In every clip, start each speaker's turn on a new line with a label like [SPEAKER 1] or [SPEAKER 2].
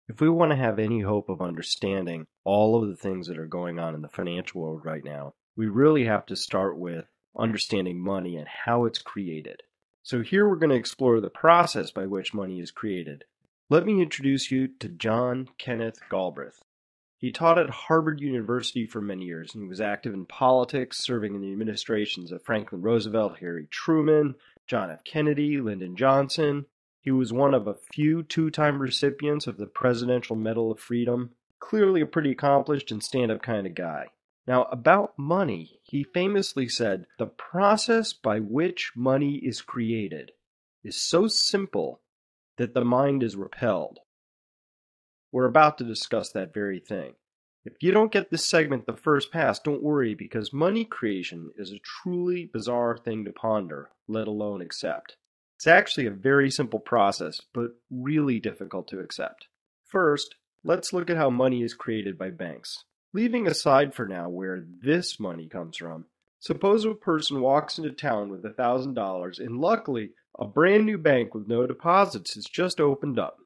[SPEAKER 1] If we want to have any hope of understanding all of the things that are going on in the financial world right now, we really have to start with understanding money and how it's created. So here we're going to explore the process by which money is created. Let me introduce you to John Kenneth Galbraith. He taught at Harvard University for many years, and he was active in politics, serving in the administrations of Franklin Roosevelt, Harry Truman, John F. Kennedy, Lyndon Johnson. He was one of a few two-time recipients of the Presidential Medal of Freedom. Clearly a pretty accomplished and stand-up kind of guy. Now, about money, he famously said, "The process by which money is created is so simple that the mind is repelled." We're about to discuss that very thing. If you don't get this segment the first pass, don't worry, because money creation is a truly bizarre thing to ponder, let alone accept. It's actually a very simple process, but really difficult to accept. First, let's look at how money is created by banks. Leaving aside for now where this money comes from, suppose a person walks into town with $1,000 and luckily a brand new bank with no deposits has just opened up.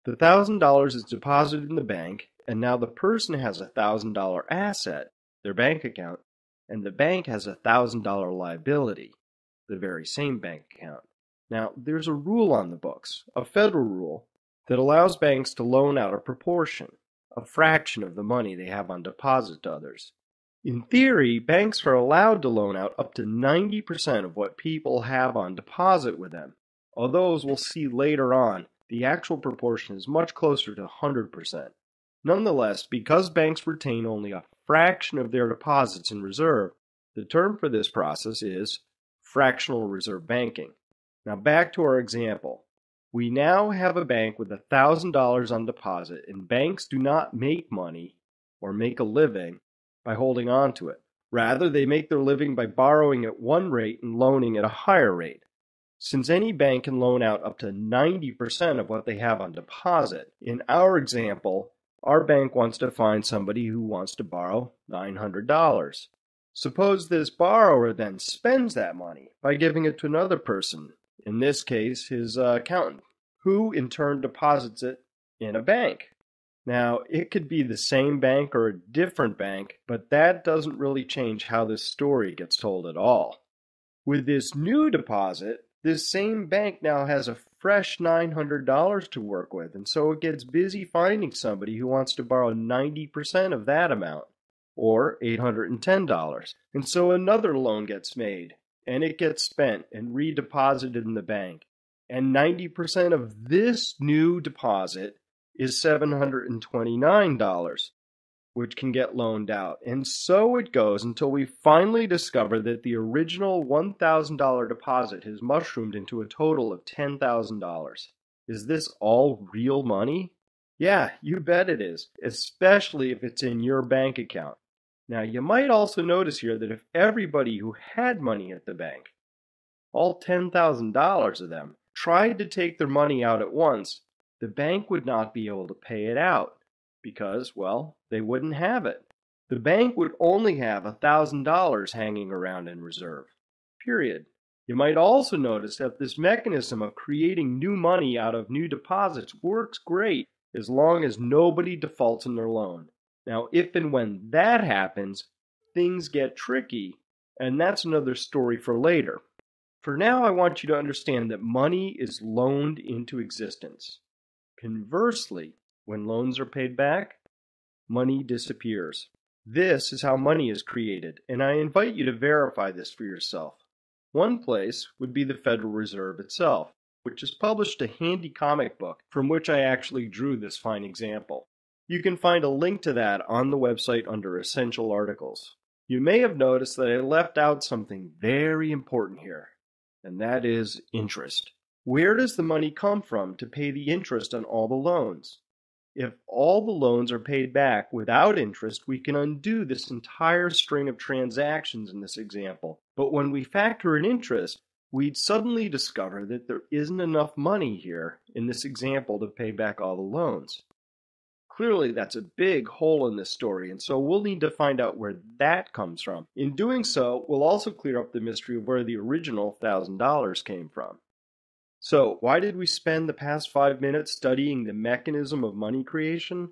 [SPEAKER 1] The $1,000 is deposited in the bank, and now the person has a $1,000 asset, their bank account, and the bank has a $1,000 liability, the very same bank account. Now, there's a rule on the books, a federal rule, that allows banks to loan out a proportion, a fraction of the money they have on deposit to others. In theory, banks are allowed to loan out up to 90% of what people have on deposit with them, although as we'll see later on, the actual proportion is much closer to 100%. Nonetheless, because banks retain only a fraction of their deposits in reserve, the term for this process is fractional reserve banking. Now back to our example. We now have a bank with $1,000 on deposit, and banks do not make money or make a living by holding on to it. Rather, they make their living by borrowing at one rate and loaning at a higher rate. Since any bank can loan out up to 90% of what they have on deposit, in our example, our bank wants to find somebody who wants to borrow $900. Suppose this borrower then spends that money by giving it to another person, in this case his accountant, who in turn deposits it in a bank. Now, it could be the same bank or a different bank, but that doesn't really change how this story gets told at all. With this new deposit, this same bank now has a fresh $900 to work with, and so it gets busy finding somebody who wants to borrow 90% of that amount, or $810. And so another loan gets made, and it gets spent and redeposited in the bank. And 90% of this new deposit is $729, which can get loaned out. And so it goes until we finally discover that the original $1,000 deposit has mushroomed into a total of $10,000. Is this all real money? Yeah, you bet it is, especially if it's in your bank account. Now, you might also notice here that if everybody who had money at the bank, all $10,000 of them, tried to take their money out at once, the bank would not be able to pay it out because, well, they wouldn't have it. The bank would only have $1,000 hanging around in reserve, period. You might also notice that this mechanism of creating new money out of new deposits works great as long as nobody defaults on their loan. Now, if and when that happens, things get tricky, and that's another story for later. For now, I want you to understand that money is loaned into existence. Conversely, when loans are paid back, money disappears. This is how money is created, and I invite you to verify this for yourself. One place would be the Federal Reserve itself, which has published a handy comic book from which I actually drew this fine example. You can find a link to that on the website under Essential Articles. You may have noticed that I left out something very important here, and that is interest. Where does the money come from to pay the interest on all the loans? If all the loans are paid back without interest, we can undo this entire string of transactions in this example. But when we factor in interest, we'd suddenly discover that there isn't enough money here in this example to pay back all the loans. Clearly, that's a big hole in this story, and so we'll need to find out where that comes from. In doing so, we'll also clear up the mystery of where the original $1,000 came from. So, why did we spend the past 5 minutes studying the mechanism of money creation?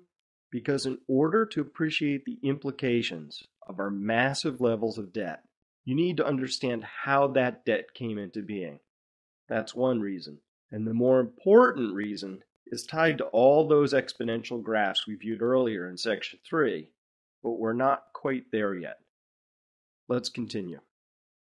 [SPEAKER 1] Because in order to appreciate the implications of our massive levels of debt, you need to understand how that debt came into being. That's one reason. And the more important reason is tied to all those exponential graphs we viewed earlier in section 3, but we're not quite there yet. Let's continue.